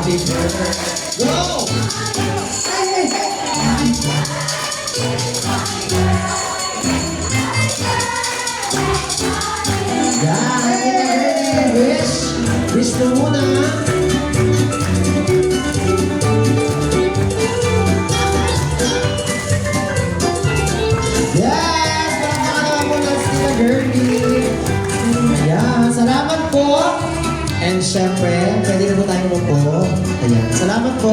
Happy birthday. Go! Hey, hey, Yan, wish. Wish mo muna. Yes! Nakakatawa mo na sila, girlie. Ayan, salamat po. And syempre, pwede na po tayo po. Ayan, salamat po.